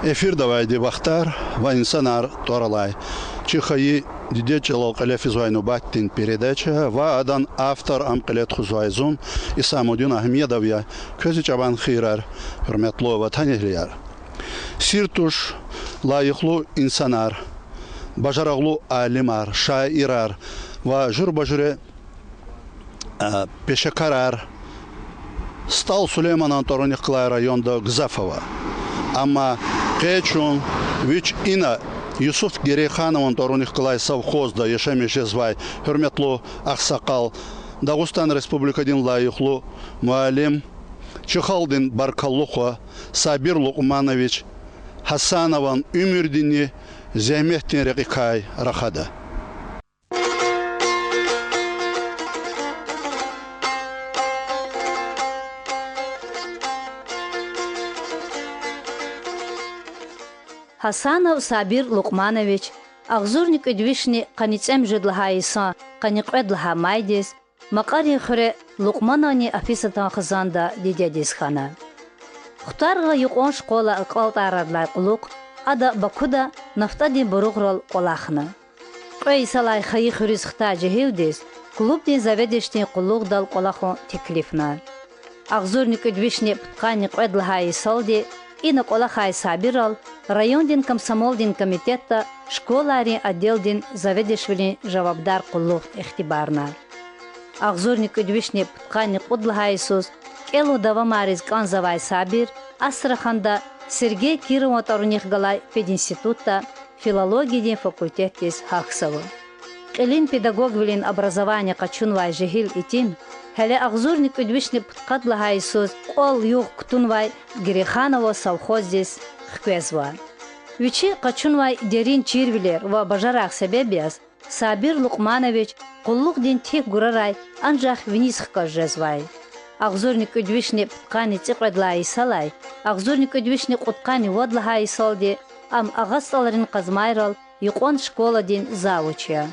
Эфир давайте бахтар, вайнсанар торалай. Чихаи дидечелал калефизвайну баттин передача, ва адан автор амкалет хузвайзун, Исамудин Ахмедовя, көзи чабан хирар, хурметлова танихлияр. Сиртуш лайыхлу инсанар, бажараглу алимар, шаирар, ва жур-бажуре пешекарар, стал Сулейман Анторониклай районда Гзафова. Ама кечун вич ина Юсуф Герейханов Анторониклай совхозда ешемешезвай хурметлу ақсақал Дагустан Республикадин лайыхлу муалим Чехалдин Баркаллуха Сабир Лукманович Хасанован Умирдини Зәмехтин Рекикай Рахада. Хасанов Сабир Лукманович, Ахзурник Эдвишни Каницем Жедлахаиса, Каникведлха Майдис, Макари Хре Лукмановни Афисатан Хазанда Дидядисхана. Хтарга юкон школа Акалтарадлай Кулук, Ада Бакуда Нафтади Баруграл Колахна. Квейсалай Хаи Хурисхта Джехилдис, Клубни Заведиштин Кулук дал Колахон Теклифна. Ахзурник Эдвишни Каникведлхаисалди, Ина Колахай Сабирал, райондин комсомолдин комитетта, школари отделдин заведешвилин жавабдар куллух ихтибарна. Ахзурник Эдвишни Птхани Кудлхайсус, Келу Давамарис Канзавай Сабир, Астраханда Сергей Кирова Тарунихгалай пединститута, филологии факультетис Хахсаву. Келин педагогвилин образование Качунвай Жихил Итим, Хеле Ахзурник Эдвишни Птхадлхайсус, Кол Юг Ктунвай Герейханово совхоздис Хквезва. Вичи Качунвай Дерин Чирвилер ва Бажарах Себебиас, Сабир Лукманович, Куллук Дин Тих Гурарай, Анжах Винисхка Жезвай. Ахзурник Эдвишни Птхани Цикведлай Салай, Ахзурник Эдвишни Куткани Водлахай Салди, Ам Агасталрин Казмайрал, Юкон школа Дин Завучия.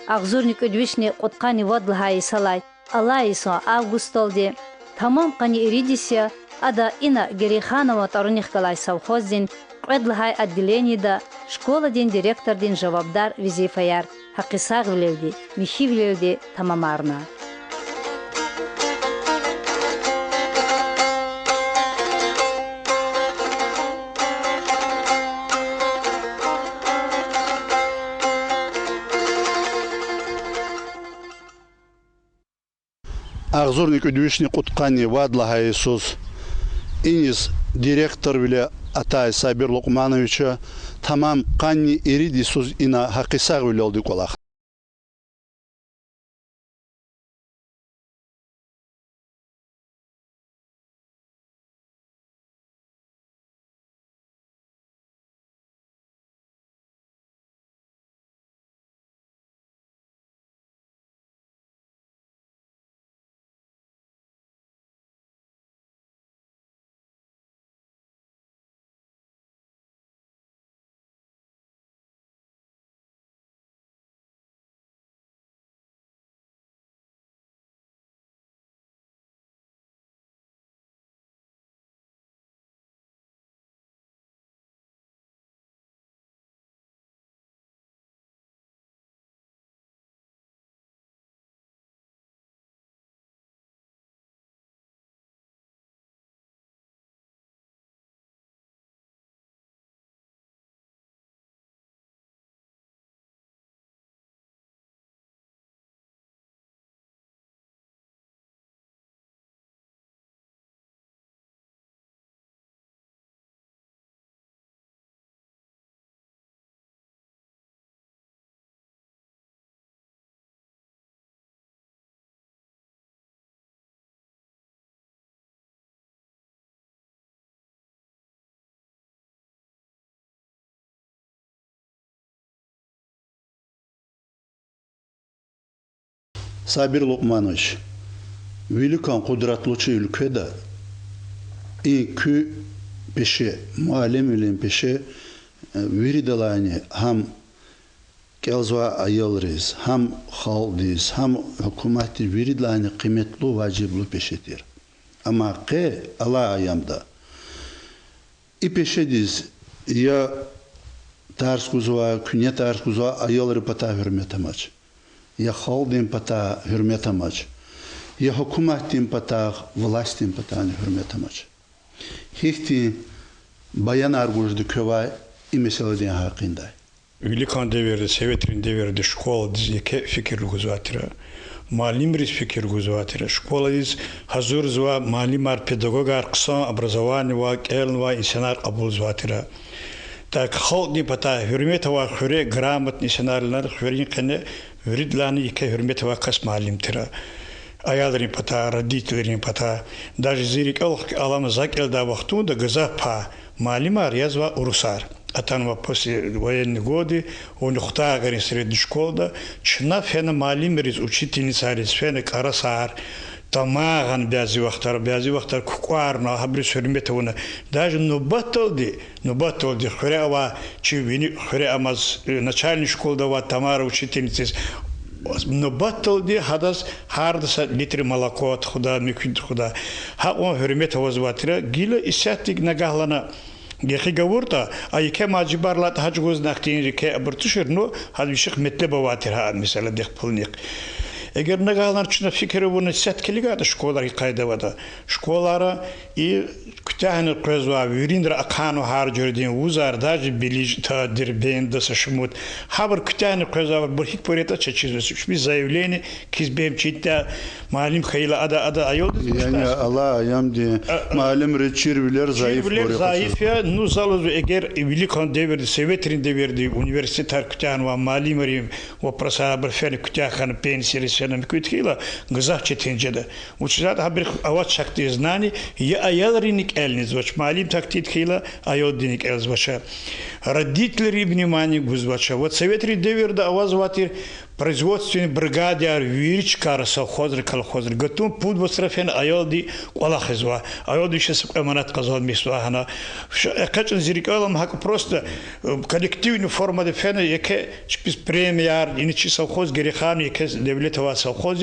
Ахзурник Эдвишни Куткани Водлахай Салай, Алайсо Августолди, Тамам Кани Иридисия, Ада Ина Герейханова Тарунихгалай совхоздин, Кведлхай отделение да, школа дин директор дин жавабдар визифаяр, Хакисаг влевди, Михи влевди тамамарна. Ахзурник Эдвишни Куткани Вадлаха Иисус Инис директор виле Атай Сабир Лукмановича тамам Канни Иридисус ина Хакисаг виле олди колах. Сабир Лукманович, великан кудратлучы ülkede iki peşe, muallim ilim peşe viridalani ham kelzva ayolriz, ham haldiz, ham hükümeti viridalani kıymetli vacibli peşedir. Ama ke Allah ayamda i peşediz Я тарс гузва, күне тарс гузва, айолары пата hürmetemач. Я халдин пата hürmetemач. Я hükümetin pata, властин pata hürmetemач. Хихти bayan argujdu köva имеселден hakkında. Великан деверде, Советрин деверде, школа дизеке fikir guzvatira. Малим рис fikir guzvatira. Школа из hazur zwa малимар педагогар ксан образование ва келн ва инсанар кабул зватира. Так халк не пата hürmet ва хюре грамотный инсанарлар хюрин кene hüriдлани ке hürmet ва кас малим тира. Аялрин пата, родителерин пата. Даже зирик алам закел да вахтунда газапа малимар язва урусар. А там после военных годы он ухтагарин средней школы, чна фена малимерис учительница рис фена карасар, тамаган бязи вахтар кукварна хабрис хурметовна. Даже нубатолди хреава чивини хреамаз начальной школы дава тамара учительница. Но баталди хадас хардаса литр молоко от худа миквид худа. Ха он хурмет возватира гила и сятик нагаhlana. Гехи говорта, а яке маджибарлат хаджгоз нахтин яке абртушер, но хадвиших метле баватир ха мисала дех полник. Егер нагаhlana чуна фикре вона сяткелига да школари кайдавада. Школара и кутяхны кызва вириндра акану харжурдин узар даже билиж та дербен да сашмут. Хабар кутяхны кызва бурхик порета чечиз шми заявление кизбем читта малим хайла ада айол. Yani Allah ayamdi malum reçirviler zayıf oluyor. Zayıf ya nu zalız eğer Великан devirdi, Советрин devirdi, üniversiteler kutyan ve malimlerim ve prasaber fen kutyan pensiyeri senem kutila gazah çetince Учителят haber avat şakti znani ya ayalrinik elniz vaç malим taktit khila ayoddinik elz vaça. Родители внимание гузвача. Вот Советрин devirdi avaz vatir производственный бригадир виричкар совхозр колхозр готов пуд восрафен айолди колахизва айолди сейчас аманат казал мисвахана качан зирикалам хак просто коллективную форму дефена яке чпис премьер иничи совхоз герехан яке девлетова совхоз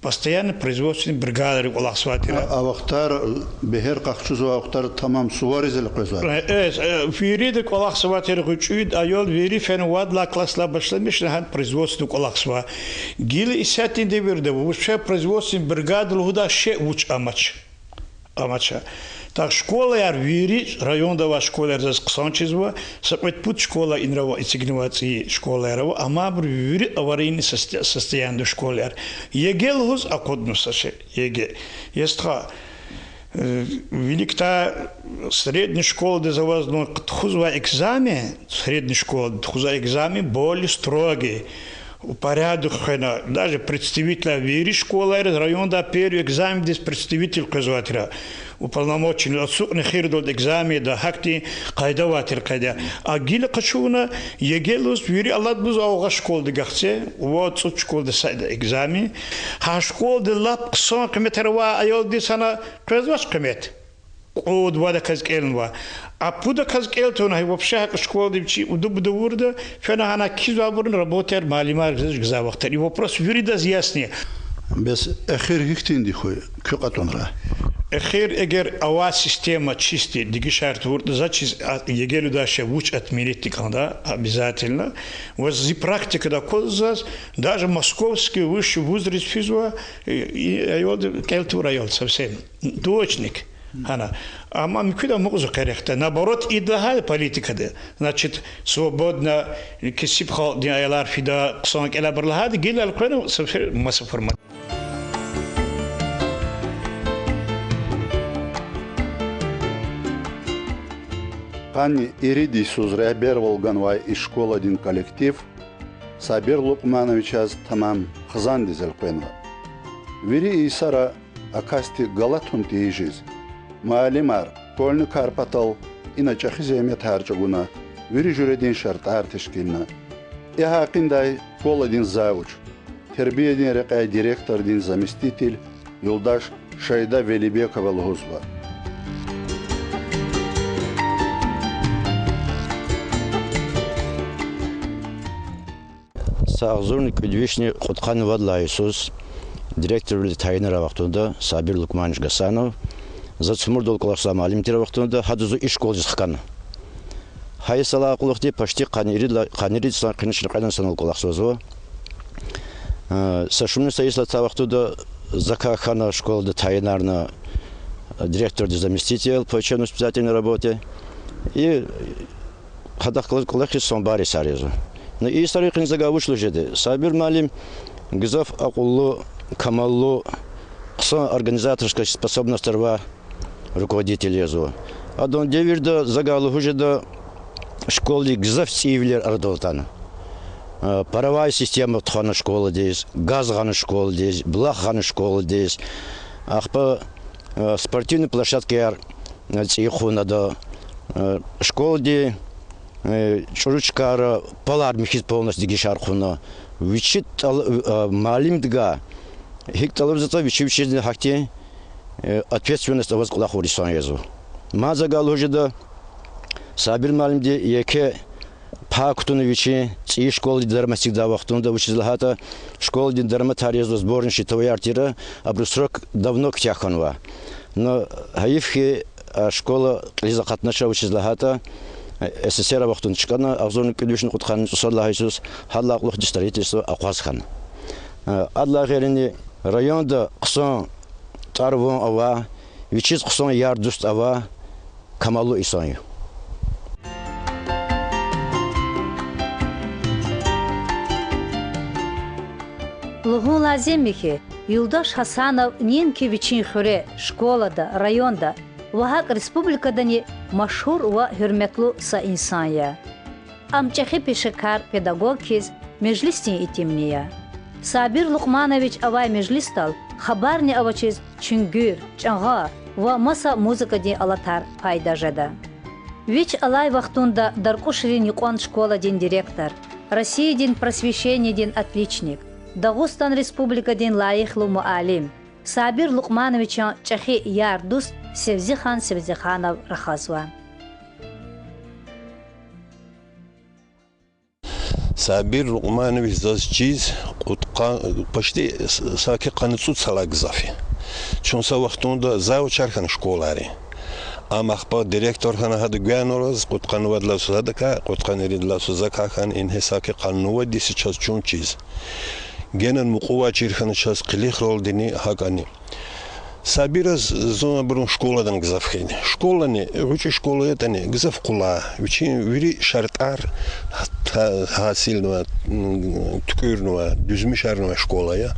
постоянно производственный бригадир колахсватира а вахтар бехер кахчуз вахтар тамам суаризел кызар фириде колахсватира гучуд айол вирифен вадла классла башламиш на производственный Лаксва. Гили и сятин деверде, вообще производственный бригады луда ше уч амача. Так школа яр вири, район дава школа яр зас ксанчизва, сапет пут школа инрава инсигнивации школа ярова, ама бр вири аварийный состояние школа яр. Егел хуз акоднуса ше, еге. Естха великта средняя школа дезавазно хузва экзамен, средняя школа хуза экзамен более строгий. Порядок, даже представителя вири школы района первый экзамен здесь представитель казватира уполномоченный отсутный хирдол экзамен да хакти кайдаватир кайда а гиле качуна егелус вири аллат буз ауга школды гахсе вот сут школды сайда экзамен ха школды лап сон кметерва айолди сана казваш кмет Од вода казкелнва. А пуда казкелтона вообще школа дивчи удобно урда, фена она кизабурн работает малимар за вахт. И вопрос юрида ясный. Без эхир хихтин дихой, кюкатонра. Эхир эгер ава система чистый, дигишарт урда зачиз егелю даше уч отменить канда обязательно. Вот за практика да козас даже московский высший вуз физуа и айод кельтура айод совсем точник. Она, а мам куда могу корректно, наоборот, идеальная политика, значит, свободно, кисипхал диалар фида, ксонг элабрлахад, гилал крону, совсем масса формат. Пани Ириди Сузре Берволганвай из школы один коллектив, Сабир Лукманович аз тамам хзан дизел кwenva. Вири Исара акасти галатун тижиз. Маалимар, Колны Карпатал, иначе хиземет харчагуна, вири жюредин шартар тешкилна. И хакиндай школа один завуч, тербия один рекай директор один заместитель, Юлдаш Шайда Велибекова Лгузва. Сағзорник Ведвишни Хотқан Вадла Исус, директор Тайнера вақтында Сабир Лукманович Гасанов, за цумур долкаларса малим тера вақтында хадузу иш школ жисқан. Хайсала кулахти почти канирид сан конечно кайдан санал кулахсозо. Сашумны союзла тавахтуда Закахана школа де Тайнарна, директор де заместитель по учебно-воспитательной работе. И хадах коллехи Сомбари Сарезу. Но и старик не заговушло жеде. Сабир Малим Гзов Акуллу Камаллу организаторская способность рва руководитель езу. А дон девирда загалу хужеда школы Гзов Сивлер Ардолтана. Паровая система тхана школы здесь, газ хана школы здесь, блах хана школы здесь. Ах по спортивной площадке цеху надо школы где чуручкара палар михиз полностью гишархуна. Вичит малим дга. Хикталов зато вичивчизный хакти ответственность аваз кулаху рисан езу. Маза галужида Сабир малим де яке Пактуновичи, и школы дарма всегда вахтунда учителя школы дарма тарезу сборничь твоя артира, обрусрок давно к тяханва. Но хаивхи школа лизакатнаша учителя СССР вахтунчикана, авзорник кудвишн кутхан сусалла Иисус, халлахлух дистарительство аквасхан. Адла герини районда ксон тарвон ава, вичиз ксон ярдуст ава, камалу исаню. Лугун лазимихи Юлдаш Хасанов Нинкевичин хуре школада, районда, вахак республикадани машхур ва хюрметлу са инсания. Амчахи пешекар педагогкиз межлистин итимния. Сабир Лукманович авай межлистал хабарни авачиз чунгюр, чанга ва маса музыкади алатар пайда жада. Вич алай вахтунда Даркушрин Юкон школа дин директор, Россия дин просвещение дин отличник, Дагустан республика дин лайихлу муалим, Сабир Лукмановича чахи ярдус Севзихан Севзиханов Рахазва. Сабир Лукманович заз чиз почти саки канцут салак зафи. Чунса вахтунда заучархан школари. Амахпа директор хана хад гуянороз кутканувад ласудака кутканерид ласузакахан ин хесаки канувад диси час чун чиз. Генен мукува чирхан час қилих ролдини хакани. Сабираз зона брун школадан гзафхини. Школани, учи школу этани гзаф кула. Учи вири шартар хасилнуа, тукурнуа, дүзмишарнуа школая.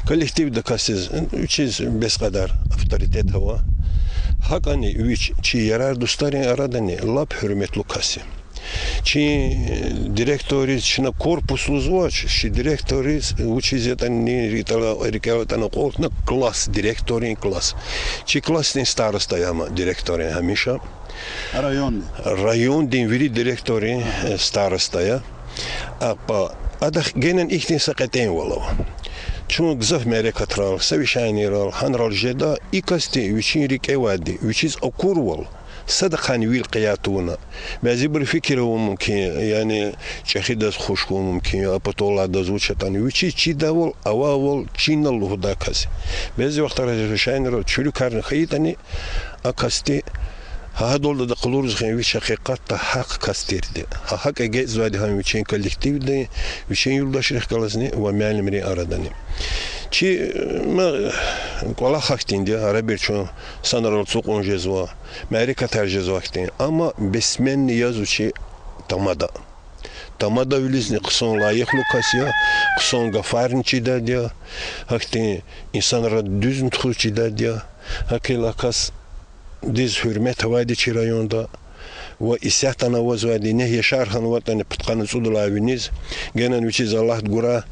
Коллектив да касиз, учиз без кадар авторитет хава. Хакани вич чи ярар дустарин арадани лап хюрметлу каси. Чи директорис чина корпус лузвач, чи директорис учиз этан не рикаватана корпусна класс, директорин класс. Чи классный староста яма директорин хамиша. Район дин вири директорин староста я. Адах генен ихтин сакетен волова. Чун гзаф мерекатрал, совещанирал, ханрал жеда и касти вичин рикевади, вичиз окурвал. صدقاً ويل قياتونا بعضی بر فکر و ممکن یعنی چه دست خوش و ممکن یا پتولا دزوچه تانی وچی چی داول آوال چین الله داکاس بعضی وقت راجع شاین را چلو کارن خیتانی اکاستی ها دول دا قلورز خیلی ویش حقیقت تا حق کاستیرده حق اگه زودی هم ویچین کلکتیو ده ویچین یولداش رخکالزنی و معلم ری آردانی چی ما کولا خاکتین دی عربی چون سانرال سوق اونجزوا مرکز ترجزوا خاکتین اما بسمن نیازو چی تمادا تمادا ولیزنی قصون لایق لوکاسیا قصون گفارن چی دادیا خاکتین انسان را düzün تخو چی دادیا خاکی لاکاس دیز حرمت وادی چی رایوندا و اسیاتنا وزوادی نه یشار خان وطن پتقان سودلا وینیز گنن ویچیز الله گورا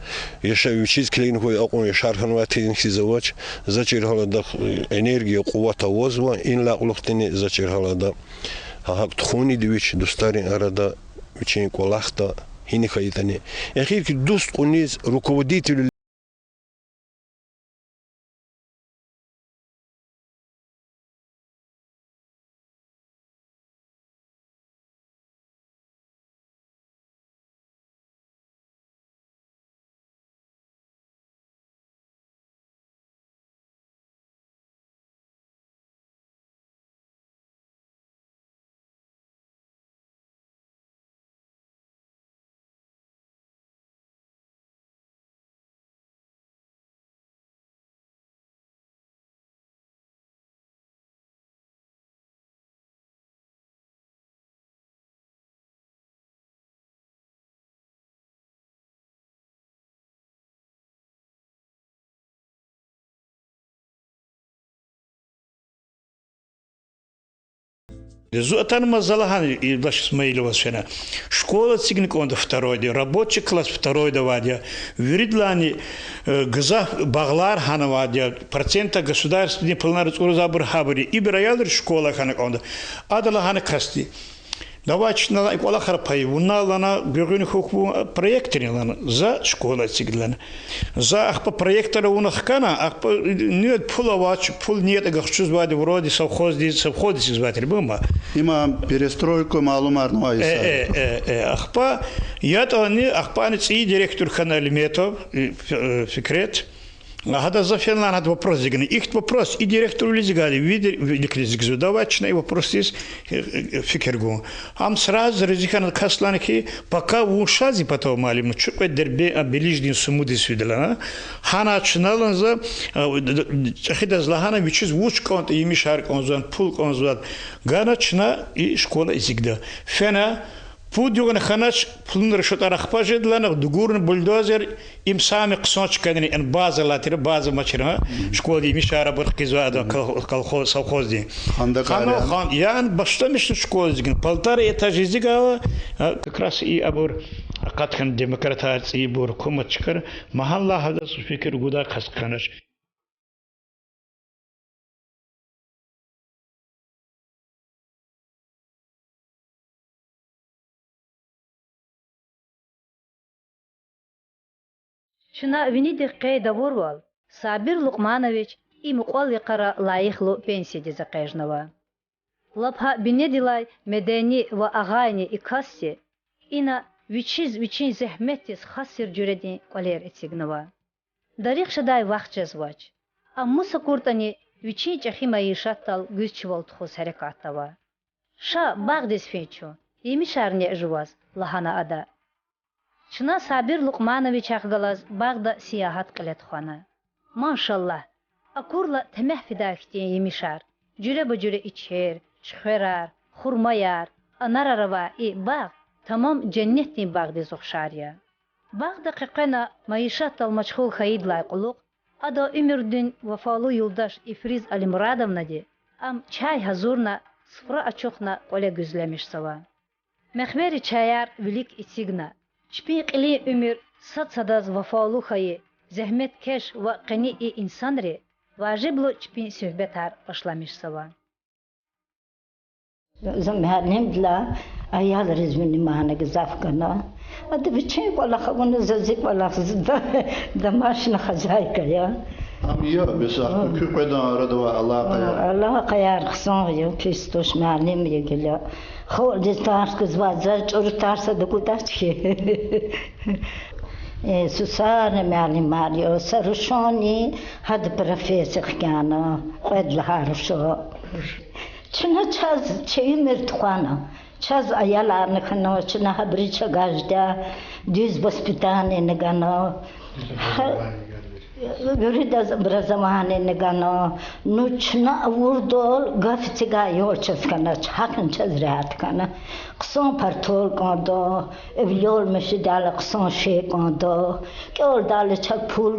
یشا ویچیز کلین هوی اقون یشار خان وطن خیزواج زچیر حالا دا انرژی قوت وزو این لا اولختنی زچیر حالا دا حق تخونی دویچ دوستاری арада ویچین کولاختا هینی خیتنی اخیر کی دوست قونیز руководитель Зуатан Залахани и Влаш Исмаилова сена. Школа цигник он второй, рабочий класс второй давадя. Виридлани газа баглар ханавадя. Процента государственный полнарод урзабр хабри. Ибраядр школа ханак он. Адала ханак красти. Давачна икола харпай. Уналана бюрюни хукму проекторилана за школа циглана. За ахпа проектора унахкана, ахпа нет пулавач, пул нет, агахчуз вади вроде совхоздис зватер бума. Има перестройку малумарного иса. Ахпа ято они ахпа и директор ханали метов фикрет. Хада зафенлан хад вопрос зигни. Их вопрос и директору лизгали видели зигзу давачный вопрос из фикергу. Ам сразу разихан касланки пока ушази потом малим чукай дербе обелиждин сумуди свидела. Хана чналан за хида злахана вичиз вучконт и мишарк онзан пул онзан ганачна и школа изигда. Фена Пудюган ханач пулн решот арахпажед лана дугурн бульдозер им сами ксонч кадни эн база латир база мачира школи мишара бархизада колхоз совхозди хан ян баштамиш школдигин полтора этажи зигава как раз и абур катхан демократация и бур комачкар махалла хадас фикр гуда касканаш Шына винидих кайда ворвал, Сабир Лукманович и муқал яқара лайихлу пенсияде зақайжнава. Лапха бинедилай медени ва агайни и касси, ина вичин зехметис хасир джуредин калер этигнава. Дарих шадай вахчез вач, а муса куртани вичин чахима ишаттал гүзчивал тхус харекаттава. Ша багдис фенчу, ими шарне жуваз лахана ада. Шына Сабир Лукманович ахгалаз багда сияхат калет хана. Машаллах, акурла темех фидахтин емишар. Жүре бөжүре ичер, шхерар, хурмаяр, анарарава и баг тамам дженнеттин багды зухшария. Багда қиқена маишат ал-мачхул хаид лайқулуq, ада умирдин вафалу юлдаш Ифриз Алимурадовна де, ам чай хазурна сфра ачухна оле гүзлемиш сава. Мехмери чаяр велик итсигна. Чпин қили умир сад-садаз вафалу хаи, зехмет кеш ва қини и инсанри, важиблу чпин сюхбетар башламиш сава. زمان دلا أيال رزمني معنا جزاف كنا هذا بتشين ولا خبون ززيك ولا خزدا دماشنا خزاي كيا Amiya mesela köpeden aradı Allah kayar. الله قيار خصان يو كريستوس معلم يجلا خو دي تارس كزواجا چور تارس دكو تاشي سوسار معلم ماريو سرشوني هاد بروفيسور كانا قد لهارشو چنا چاز چی مرتخوانا چاز ایالا نکنه چنا هبریچ گاجده دیز بسپیتانه نگانا برید از برزمانه نگانا نو چنا وردول گفتگاه یوچس کنه چاکن چاز رات کنه قصون پرتول کنده اولیول میشه دال قصون شی کنده که اول دال چاک پول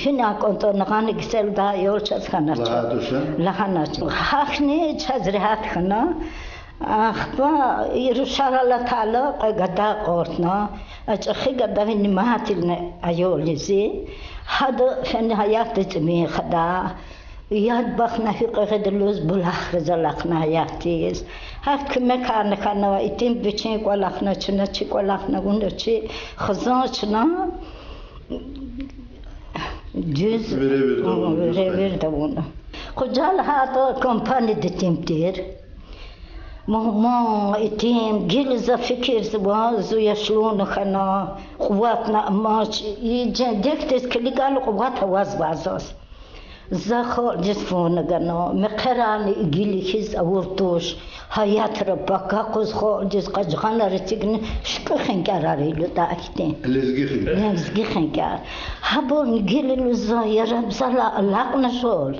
هنیا کنده نگانی کسل دا یوچس کنه لحنا حقنی چاز رات کنه أخبا يرشار الله تعالى قدا قرطنا أجخي قدا في نمات الأيوليزي هذا في نهايات تمي خدا ياد بخنا في قيد اللوز بالآخر زلقنا حياتيس هاد كم كان كنا ويتم بتشين قلقنا شنا شي قلقنا قلنا شي خزان شنا جز وير داونا خجال هذا كمباني دتيمتير ماما اتیم گیلز فکر زواز و یشلون خنا قواتنا ماش یجن دکتس کلیگال قوات واز بازاس زخال جسفون گنا مقرانی گیلی خیز اورتوش حیات را بکا قز خال جس قجغان رتیگن شکل خنگراری لدا اکتین لزگی خنگر هبون گیلی لزا یرب زلا علاق نشول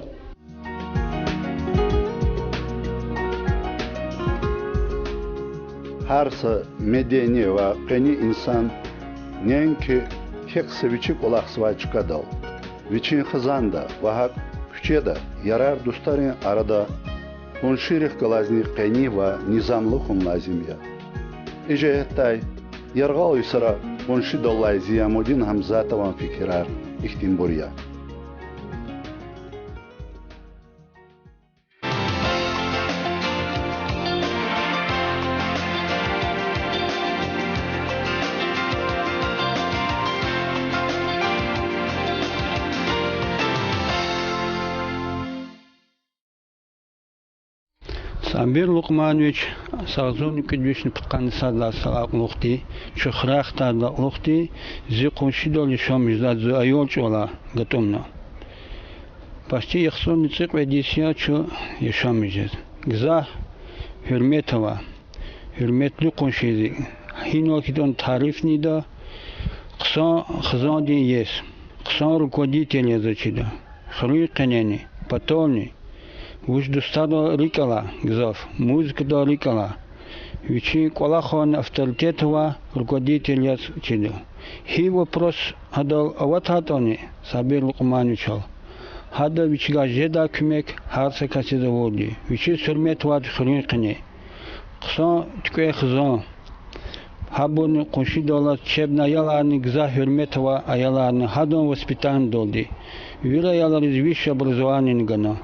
Harsa medeni ve qeni insan nenki hekse viçik olaqsıva çıkadal. Viçin xızanda ve hak küçede yarar dostların arada ونشيرخ كلازني قيني ونظام لكم لازمية إجا تاي يرغاو يسرا ونشد الله زيامودين همزات وانفكرار اختنبوريا Сабир Лукманович сазон кудвишни пткан садла салак лухти чухрах тадла лухти зикунши доли шомиждад зу айолчола готомно почти яхсон цик ведисия чу яшомижез гза хюрметова хюрметлу куншизи хинол кидон тариф нида ксан хзан ди ес ксан руководитель зачида хруи канени потолни уж достало рикала гзов музыка до рикала вичи колахон авторитетова руководителя чидо хи вопрос адал авататони Сабир Лукмановичал хада вичига жеда кумек харса касида води вичи сурметова хринкани ксан туке хзан хабун кунши долат чебна яларни гза хюрметова аяларни хадон воспитан долди вира ялар из высшее образование гана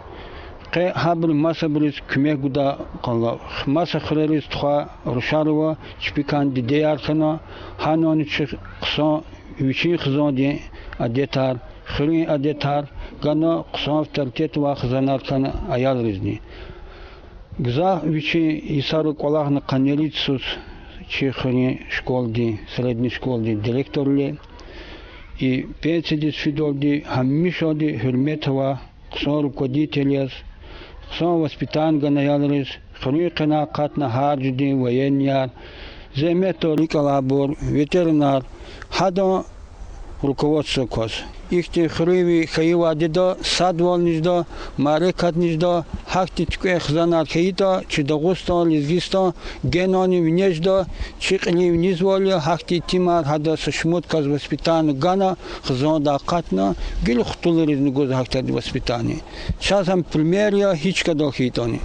хабр маса брис кумек гуда кала маса хрерис тха рушарова чпикан диярхана ханон чхсон вичи хзоди адетар хри адетар гана ксон авторитет ва хзанаркан аял ризни гза вичи исару колахна канелитсус чехни школди средней школди директорли и пецидис фидолди хамишоди хюрметова ксон руководителяс ксон воспитан ганаялрис хруи канакатна харджди военняр земето рикалабор ветеринар хадо руководство кос ихти хруи хаива дедо садволниждо марекатниждо хакти ткуе хзанар хейто чидогусто лизгисто генони внеждо чикни внизволи хакти тимар хада сушмут каз воспитан гана хзонда катна гил хтулеризни гоз хактади воспитани часам примерия хичка до хейтони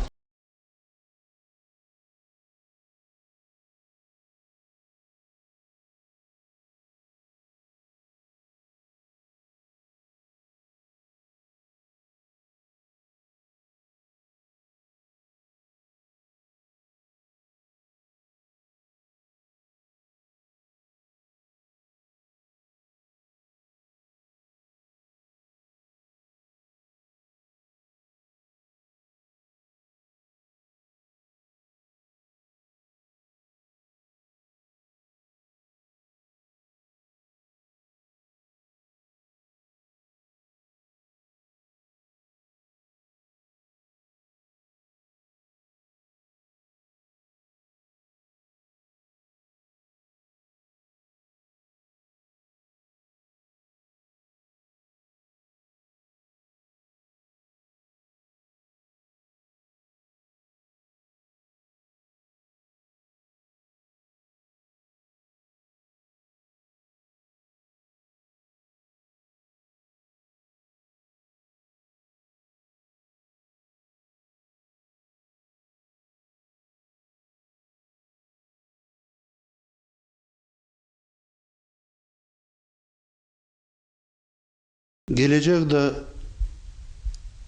Gelecekte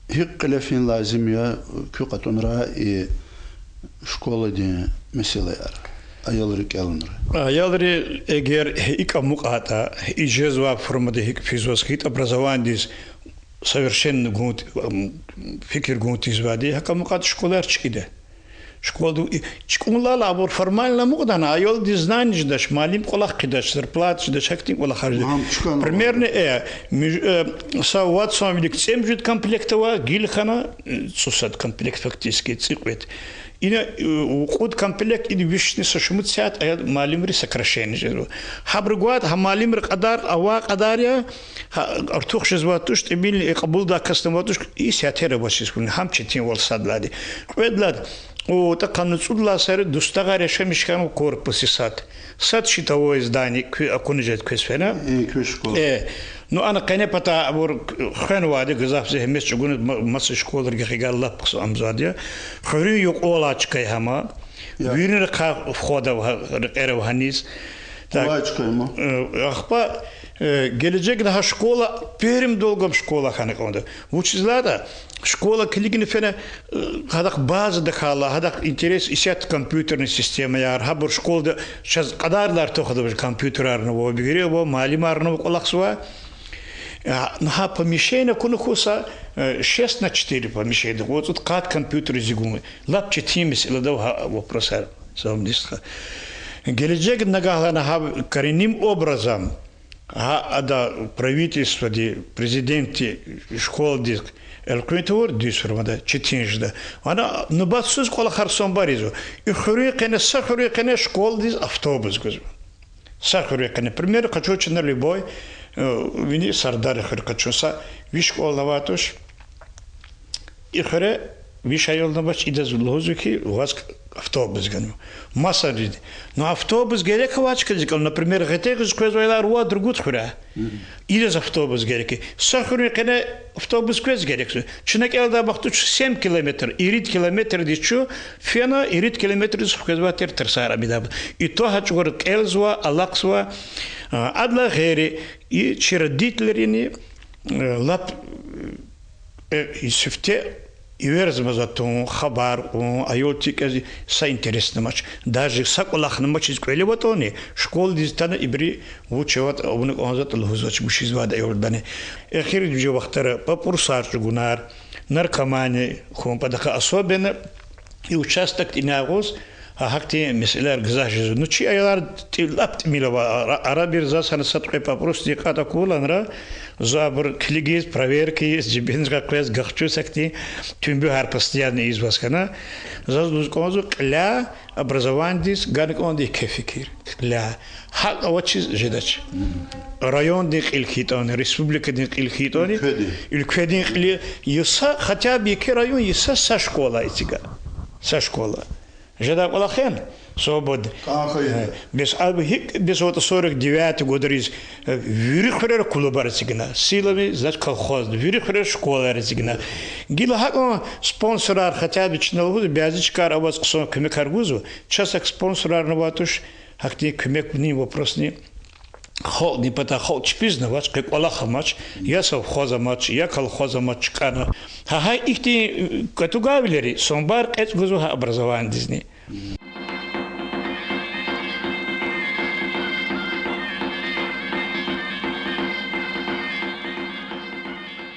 hikkelefin lazım ya küqatunra şkola diye meseleler. Ayalırı kalınır. Ayalırı eğer ика муката ижезва формада хик физический образование совершенно фикер гунт извади хака мукат школарчиде. Школу школа лабор формально мукдана ayol дизнанж даш малим колах кидаш зарплат даш хактин кола харжи. Примерно са ватсом ликцем жит комплектова гилхана сусад комплект фактически циквет. Ина уқуд комплект иди вишни сашмутсят аял малимри сокращение жиру. Хабргуат хамалимр qaдар ава qadarya артух шезватуш тибил қабулда кастаматуш и сятера басис кун хам четин вол садлади. Кведлад о такануцудла сер дустагар шемишкан корпуси сад. Сад шитовое здание акунжет квесфена. Ну, она, конечно, пота, хэн ваде, гызав се хемес чугуны масы школар гехигар лапкс амзадия. Хөрү юк олачкай хама. Вирнер ка входа эрев ханис. Олачкай ма. Ахпа gelecek daha şkola perim dolgam şkola kanık onda. Uçizlada şkola kiligini fene hadak bazı da kala hadak interes isat kompüterni sistemi yar ha bu şkolda şaz kadarlar toxudu bir kompüterarını bu biri bu malimarını kolaqsva. На помещение кунукуса 6 на 4 помещения. Вот тут кат компьютер зигумы. Лапче тимис или да вопроса самдиска. Gelecek нагахлана ха коренным образом ада правительство ди президенти школ диск элквентор дисформада четинжда ана нубатсыз кола харсон баризу и хурикене сахурикене школ дис автобус гуз сахурикене пример качочна любой вини сардар хыркачоса ви школа ватуш и хре вишайолна бач идаз лозуки у вас автобус гanu masa dedi. No avtobus gerek vaç kılacak. Например, гетегіз көзбайлар уа другут хура. İdez avtobus gerek. Сахуры кene avtobus көз gerek. Чынак елда бақту 7 километр, 2 километр дичу, фена 2 километр көзбатер терсара бидаб. И то хачгор келзва, алаксва, адла гери и чирдитлерини лап и сифте и верзма за то хабар айотик ази са интересный матч даже сакулахны матч изквели вот они школ дистана ибри учеват он онзат лхузач бушизвада йордане эхир же вахтара попурсар гунар наркомания хомпадака особенно и участок инагос хакти меселер гзажи ну чи aylar tilap milova арабир засана сатпе попрости ката куланра забр клигиз проверки есть жибенга квес гахчусакти тюмбю хар постоянно изваскана зазлуз конзу кля образовандис ганконди кефикир кля хак авачиз жедач район дик илхитон республика дик илхитони илкведин или юса хотя бы ки район юса са школа итига са школа жеда колахен свобод без албих без вот 49 года из вирихрер клубар сигна силами значит колхоз вирихрер школа сигна гила хак спонсорар хотя бы чнал бязичкар аваз ксон кемекаргузу часак спонсорар наватуш хакти кемек ни вопрос ни хол не пата хол чпизна вач как алаха мач я совхоза мач я колхоза мач кана ха ихти катугавлери сомбар эт гузу образование дизни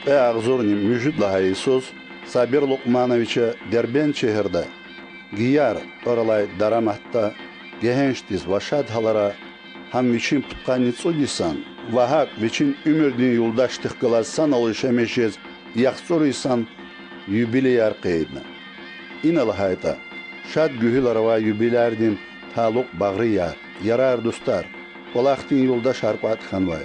Ağzurni müjid lahayısız Sabir Lukmanoviç'e Derben şehirde Giyar oralay daramatta gehençtiz vaşad halara ham viçin putkanitsu disan vahak viçin ümürdin yoldaştık kılasan alışemeşez yaxsuruysan юбилейар qeydna. İnalahayta şad gühül arava юбилярдин taluk bağrı yar yarar dostlar Olaqtin yoldaş arqat xanvay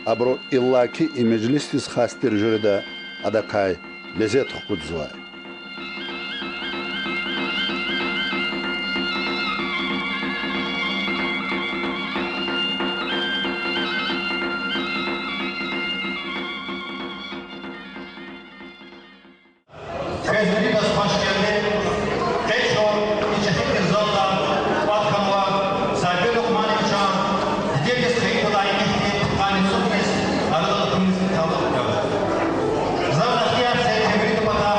Абро иллаки и меджлистис хастир жюрида адакай лезет худзва. Завтра я все говорит, пока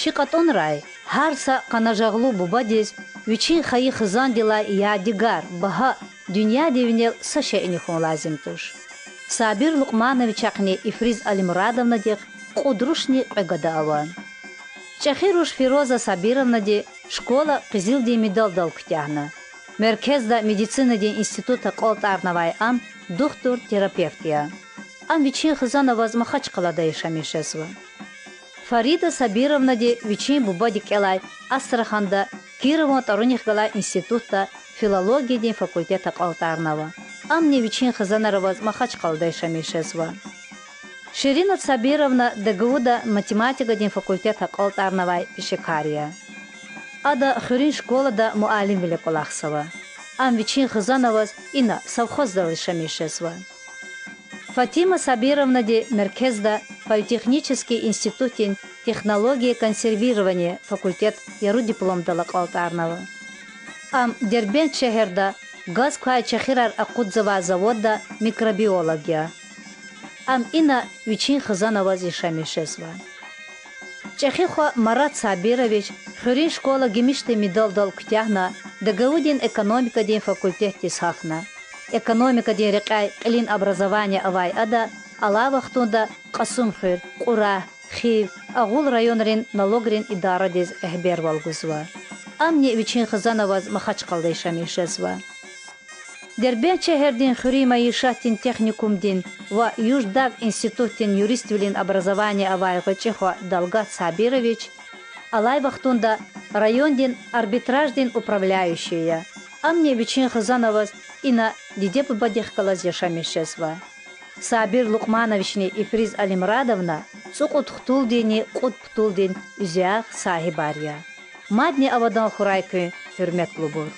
Шикатон рай, харса канажаглу бубадис, вичин хаи хызандила ядигар, баха, дюня девинел саша инихон лазим туш. Сабир Лукманович акни Ифриз Алимурадовна дек кудрушни агадаван. Чахируш Фироза Сабировна де школа кызыл де медал дал ктяна. Мерkezda медицина де института колтарнавай ам доктор терапевтия. Ам вичин хызана вазмахач калада ешамешесва. Фарида Сабировна де вичин бубадик элай Астраханда Кирово Таруних института филология де факультета колтарнава. Ам не вичин хызана вазмахач калада ешамешесва. Ширина Сабировна дегуда математика де факультета колтарнавай пешекария. Ада хурин школа да муалим виле колахсава. Ам вичин хызановаз ина совхоз далышамешесва. Фатима Сабировна де Мерkezda политехнический институтин технологии консервирования факультет яру диплом дала колтарнава. Ам Дербент шехерда газ кай чахирар акудзава завода микробиология. Ам ина вичин хызановаз ишамешесва. Чехихо Марат Сабирович хурин школа гемиште медал дал ктяхна дагаудин экономика ден факультет тисхахна. Экономика ден рекай элин образование авай ада ала вахтунда Касумхир, Кура, Хив, Агул районрин налогрин идара дез эхбер валгузва. Амне вичин хызановаз махач калдай шамишесва. Дербент шехердин хури маишатин техникум дин ва Юждаг институтин юриствилин образование авай гачехо Далгат Сабирович алай вахтунда райондин арбитраждин управляющая. Амне вичин хызановаз ина дидеп бадех калаз яшамешесва. Сабир Лукмановични Ифриз Алимурадовна сукут хтулдини кут птулдин үзях сахибария. Мадни авадан хурайкы hürmet лубур.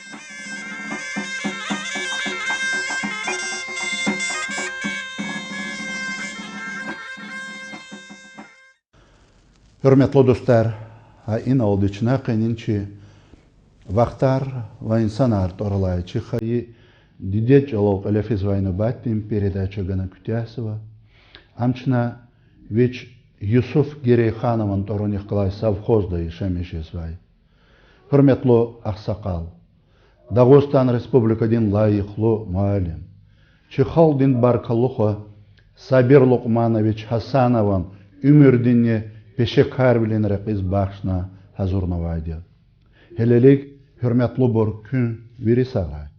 Hürmetli dostlar, ina oldiçna qeninçi vaqtar va insan art oralayçı xayi didet olog elefiz vayna battim передача gana kütyasıva. Amçına veç Yusuf Gereyxanov'un Torunih qılay savxozda yaşamışesvay. Hürmetli ақсақал, Dağıstan Respublikadin layıqlı muallim, Çıxaldin barkalıqı Sabir Luqmanovich Hasanov'un ümürdinni peşekar bilen reqiz başına hazırnavaydı. Helelik hürmetli bir gün veri sağay.